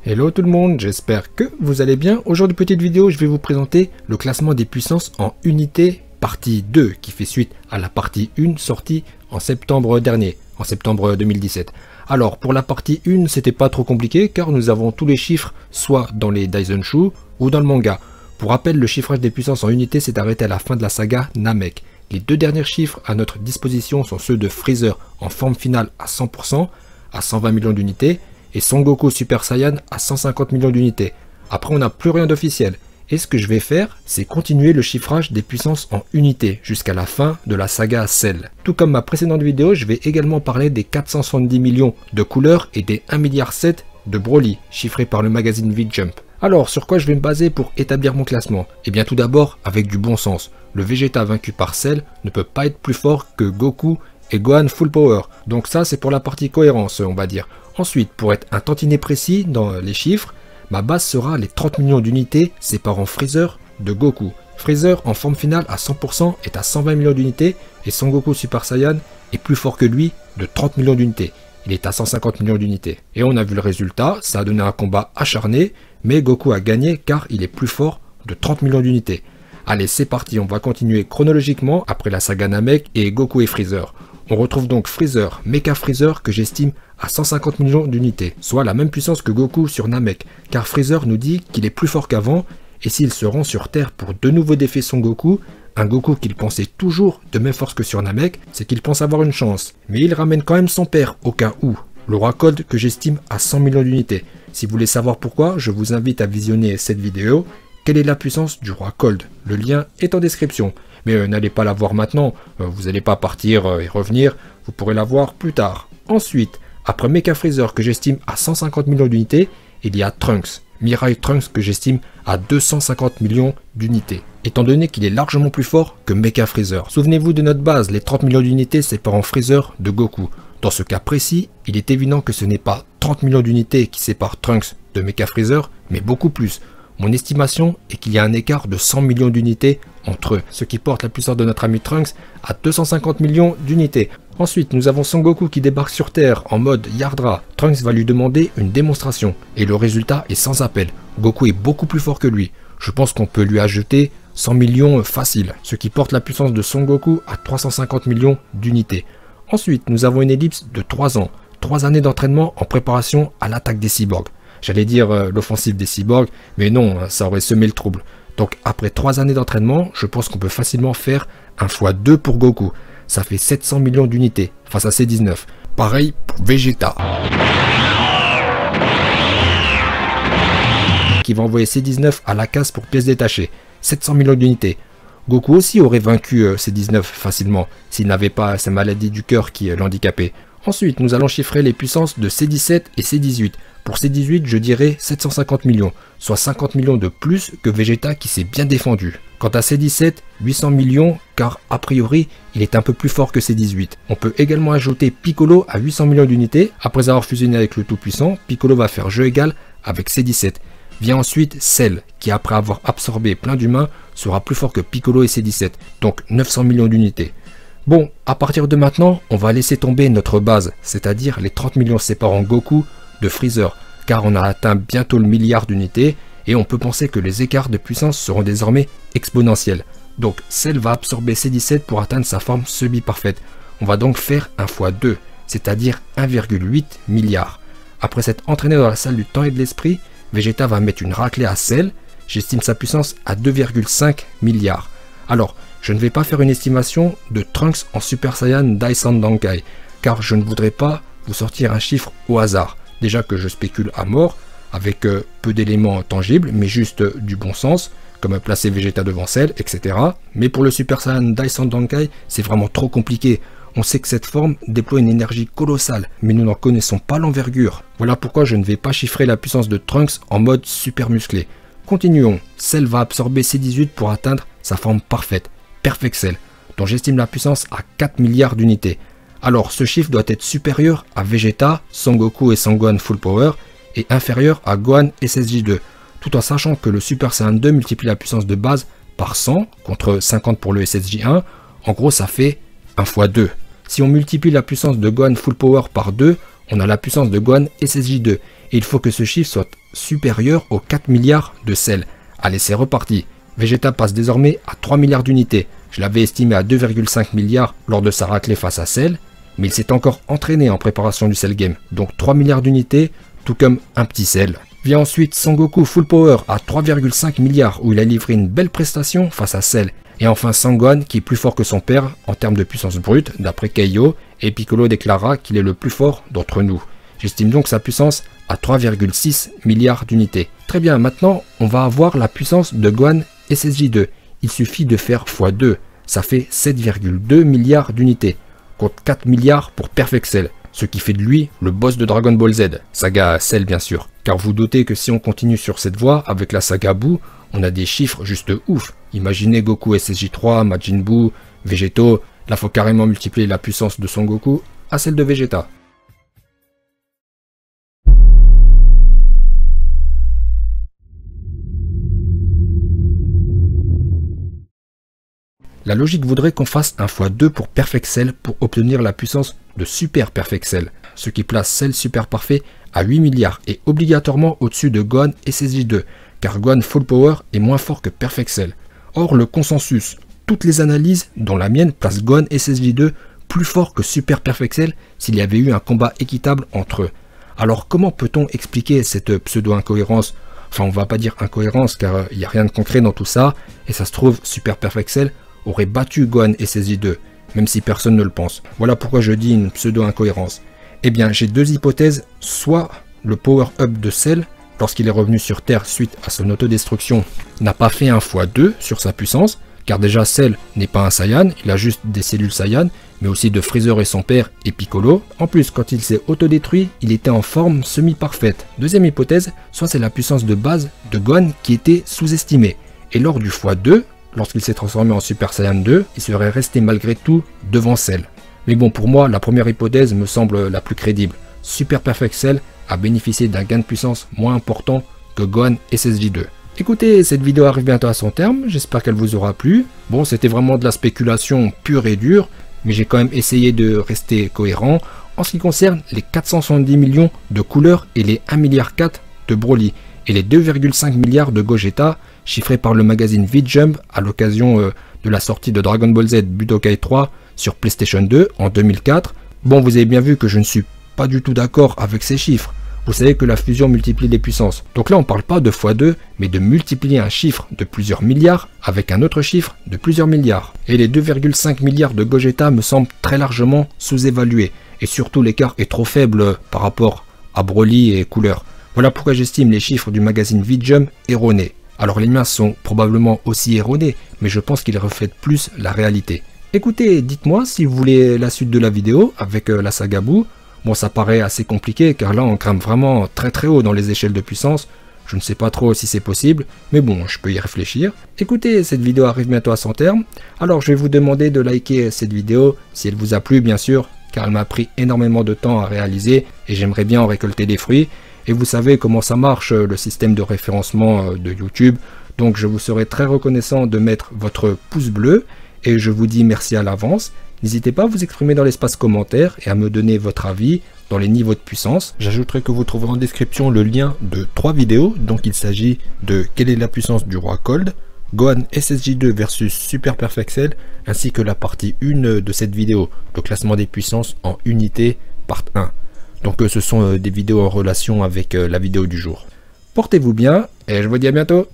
Hello tout le monde, j'espère que vous allez bien. Aujourd'hui, petite vidéo, je vais vous présenter le classement des puissances en unités partie 2 qui fait suite à la partie 1 sortie en septembre dernier, en septembre 2017. Alors pour la partie 1, c'était pas trop compliqué car nous avons tous les chiffres soit dans les Daizenshu ou dans le manga. Pour rappel, le chiffrage des puissances en unités s'est arrêté à la fin de la saga Namek. Les deux derniers chiffres à notre disposition sont ceux de Freezer en forme finale à 100%, à 120 millions d'unités, et Son Goku Super Saiyan à 150 millions d'unités. Après, on n'a plus rien d'officiel. Et ce que je vais faire, c'est continuer le chiffrage des puissances en unités jusqu'à la fin de la saga Cell. Tout comme ma précédente vidéo, je vais également parler des 470 millions de couleurs et des 1,7 milliard de Broly, chiffrés par le magazine V-Jump. Alors, sur quoi je vais me baser pour établir mon classement? Eh bien tout d'abord, avec du bon sens. Le Vegeta vaincu par Cell ne peut pas être plus fort que Goku et Gohan Full Power. Donc ça, c'est pour la partie cohérence, on va dire. Ensuite, pour être un tantinet précis dans les chiffres, ma base sera les 30 millions d'unités séparant Freezer de Goku. Freezer en forme finale à 100% est à 120 millions d'unités et Son Goku Super Saiyan est plus fort que lui de 30 millions d'unités. Il est à 150 millions d'unités. Et on a vu le résultat, ça a donné un combat acharné, mais Goku a gagné car il est plus fort de 30 millions d'unités. Allez, c'est parti, on va continuer chronologiquement après la saga Namek et Goku et Freezer. On retrouve donc Freezer, Mecha Freezer que j'estime à 150 millions d'unités, soit la même puissance que Goku sur Namek, car Freezer nous dit qu'il est plus fort qu'avant, et s'il se rend sur Terre pour de nouveau défier son Goku, un Goku qu'il pensait toujours de même force que sur Namek, c'est qu'il pense avoir une chance. Mais il ramène quand même son père au cas où, le roi Cold que j'estime à 100 millions d'unités. Si vous voulez savoir pourquoi, je vous invite à visionner cette vidéo. Quelle est la puissance du roi Cold? Le lien est en description. Mais n'allez pas la voir maintenant, vous n'allez pas partir et revenir, vous pourrez la voir plus tard. Ensuite, après Mecha Freezer que j'estime à 150 millions d'unités, il y a Trunks. Mirai Trunks que j'estime à 250 millions d'unités, étant donné qu'il est largement plus fort que Mecha Freezer. Souvenez-vous de notre base, les 30 millions d'unités séparant Freezer de Goku. Dans ce cas précis, il est évident que ce n'est pas 30 millions d'unités qui séparent Trunks de Mecha Freezer, mais beaucoup plus. Mon estimation est qu'il y a un écart de 100 millions d'unités entre eux, ce qui porte la puissance de notre ami Trunks à 250 millions d'unités. Ensuite, nous avons Son Goku qui débarque sur Terre en mode Yardra. Trunks va lui demander une démonstration, et le résultat est sans appel. Goku est beaucoup plus fort que lui. Je pense qu'on peut lui ajouter 100 millions facile, ce qui porte la puissance de Son Goku à 350 millions d'unités. Ensuite, nous avons une ellipse de 3 ans, 3 années d'entraînement en préparation à l'attaque des cyborgs. J'allais dire l'offensive des cyborgs, mais non, ça aurait semé le trouble. Donc après 3 années d'entraînement, je pense qu'on peut facilement faire un x2 pour Goku. Ça fait 700 millions d'unités face à C19. Pareil pour Vegeta, qui va envoyer C19 à la casse pour pièces détachées. 700 millions d'unités. Goku aussi aurait vaincu C19 facilement, s'il n'avait pas sa maladie du cœur qui l'handicapait. Ensuite, nous allons chiffrer les puissances de C17 et C18. Pour C18, je dirais 750 millions, soit 50 millions de plus que Vegeta qui s'est bien défendu. Quant à C17, 800 millions, car a priori, il est un peu plus fort que C18. On peut également ajouter Piccolo à 800 millions d'unités. Après avoir fusionné avec le Tout-Puissant, Piccolo va faire jeu égal avec C17. Vient ensuite Cell, qui après avoir absorbé plein d'humains, sera plus fort que Piccolo et C17, donc 900 millions d'unités. Bon, à partir de maintenant, on va laisser tomber notre base, c'est-à-dire les 30 millions séparant Goku de Freezer, car on a atteint bientôt le milliard d'unités, et on peut penser que les écarts de puissance seront désormais exponentiels. Donc Cell va absorber C17 pour atteindre sa forme semi-parfaite. On va donc faire un x2, c'est-à-dire 1,8 milliard. Après s'être entraîné dans la salle du temps et de l'esprit, Vegeta va mettre une raclée à Cell, j'estime sa puissance à 2,5 milliards. Alors, je ne vais pas faire une estimation de Trunks en Super Saiyan Daisan Dankai, car je ne voudrais pas vous sortir un chiffre au hasard. Déjà que je spécule à mort, avec peu d'éléments tangibles, mais juste du bon sens, comme placer Vegeta devant Cell, etc. Mais pour le Super Saiyan Daisan Dankai, c'est vraiment trop compliqué. On sait que cette forme déploie une énergie colossale, mais nous n'en connaissons pas l'envergure. Voilà pourquoi je ne vais pas chiffrer la puissance de Trunks en mode super musclé. Continuons, Cell va absorber C18 pour atteindre sa forme parfaite, Perfect Cell, dont j'estime la puissance à 4 milliards d'unités. Alors ce chiffre doit être supérieur à Vegeta, Son Goku et Son Gohan Full Power, et inférieur à Gohan SSJ2, tout en sachant que le Super Saiyan 2 multiplie la puissance de base par 100, contre 50 pour le SSJ1, en gros ça fait 1 x 2. Si on multiplie la puissance de Gohan Full Power par 2, on a la puissance de Gohan SSJ2, et il faut que ce chiffre soit supérieur aux 4 milliards de sel. Allez, c'est reparti. Vegeta passe désormais à 3 milliards d'unités. Je l'avais estimé à 2,5 milliards lors de sa raclée face à Cell, mais il s'est encore entraîné en préparation du Cell Game, donc 3 milliards d'unités, tout comme un petit Cell. Vient ensuite Son Goku Full Power à 3,5 milliards où il a livré une belle prestation face à Cell. Et enfin Sangohan qui est plus fort que son père en termes de puissance brute d'après Kaiô, et Piccolo déclara qu'il est le plus fort d'entre nous. J'estime donc sa puissance à 3,6 milliards d'unités. Très bien, maintenant on va avoir la puissance de Gohan SSJ2. Il suffit de faire x2, ça fait 7,2 milliards d'unités, contre 4 milliards pour Perfect Cell, ce qui fait de lui le boss de Dragon Ball Z, saga Cell bien sûr. Car vous doutez que si on continue sur cette voie avec la saga Buu, on a des chiffres juste ouf. Imaginez Goku SSJ3, Majin Buu, Végéto, là faut carrément multiplier la puissance de Son Goku à celle de Vegeta. La logique voudrait qu'on fasse un x2 pour Perfect Cell pour obtenir la puissance de Super Perfect Cell, ce qui place Cell Super Parfait à 8 milliards et obligatoirement au-dessus de Gohan SSJ2, car Gohan Full Power est moins fort que Perfect Cell. Or le consensus, toutes les analyses, dont la mienne, placent Gohan SSJ2 plus fort que Super Perfect Cell s'il y avait eu un combat équitable entre eux. Alors comment peut-on expliquer cette pseudo-incohérence? Enfin on va pas dire incohérence car il n'y a rien de concret dans tout ça, et ça se trouve Super Perfect Cell aurait battu Gohan SSJ2, même si personne ne le pense. Voilà pourquoi je dis une pseudo-incohérence. Eh bien, j'ai deux hypothèses, soit le power-up de Cell, lorsqu'il est revenu sur Terre suite à son autodestruction, n'a pas fait un x2 sur sa puissance, car déjà Cell n'est pas un Saiyan, il a juste des cellules Saiyan, mais aussi de Freezer et son père et Piccolo. En plus, quand il s'est autodétruit, il était en forme semi-parfaite. Deuxième hypothèse, soit c'est la puissance de base de Gohan qui était sous-estimée, et lors du x2, lorsqu'il s'est transformé en Super Saiyan 2, il serait resté malgré tout devant Cell. Mais bon, pour moi, la première hypothèse me semble la plus crédible. Super Perfect Cell a bénéficié d'un gain de puissance moins important que Gohan SSJ2. Écoutez, cette vidéo arrive bientôt à son terme, j'espère qu'elle vous aura plu. Bon, c'était vraiment de la spéculation pure et dure, mais j'ai quand même essayé de rester cohérent en ce qui concerne les 470 millions de couleurs et les 1,4 milliard de Broly, et les 2,5 milliards de Gogeta, chiffrés par le magazine V-Jump à l'occasion de la sortie de Dragon Ball Z Budokai 3 sur PlayStation 2 en 2004. Bon, vous avez bien vu que je ne suis pas du tout d'accord avec ces chiffres. Vous savez que la fusion multiplie les puissances. Donc là, on ne parle pas de x2, mais de multiplier un chiffre de plusieurs milliards avec un autre chiffre de plusieurs milliards. Et les 2,5 milliards de Gogeta me semblent très largement sous-évalués. Et surtout, l'écart est trop faible par rapport à Broly et Couleur. Voilà pourquoi j'estime les chiffres du magazine V-Jump erronés. Alors les miens sont probablement aussi erronés, mais je pense qu'ils reflètent plus la réalité. Écoutez, dites-moi si vous voulez la suite de la vidéo avec la saga Buu. Bon, ça paraît assez compliqué car là on grimpe vraiment très haut dans les échelles de puissance. Je ne sais pas trop si c'est possible, mais bon, je peux y réfléchir. Écoutez, cette vidéo arrive bientôt à son terme, alors je vais vous demander de liker cette vidéo si elle vous a plu bien sûr, car elle m'a pris énormément de temps à réaliser et j'aimerais bien en récolter des fruits. Et vous savez comment ça marche le système de référencement de YouTube, donc je vous serai très reconnaissant de mettre votre pouce bleu et je vous dis merci à l'avance. N'hésitez pas à vous exprimer dans l'espace commentaire et à me donner votre avis dans les niveaux de puissance. J'ajouterai que vous trouverez en description le lien de 3 vidéos, donc il s'agit de quelle est la puissance du roi Cold, Gohan SSJ2 versus Super Perfect Cell, ainsi que la partie 1 de cette vidéo, le classement des puissances en unités, part 1. Donc ce sont des vidéos en relation avec la vidéo du jour. Portez-vous bien et je vous dis à bientôt.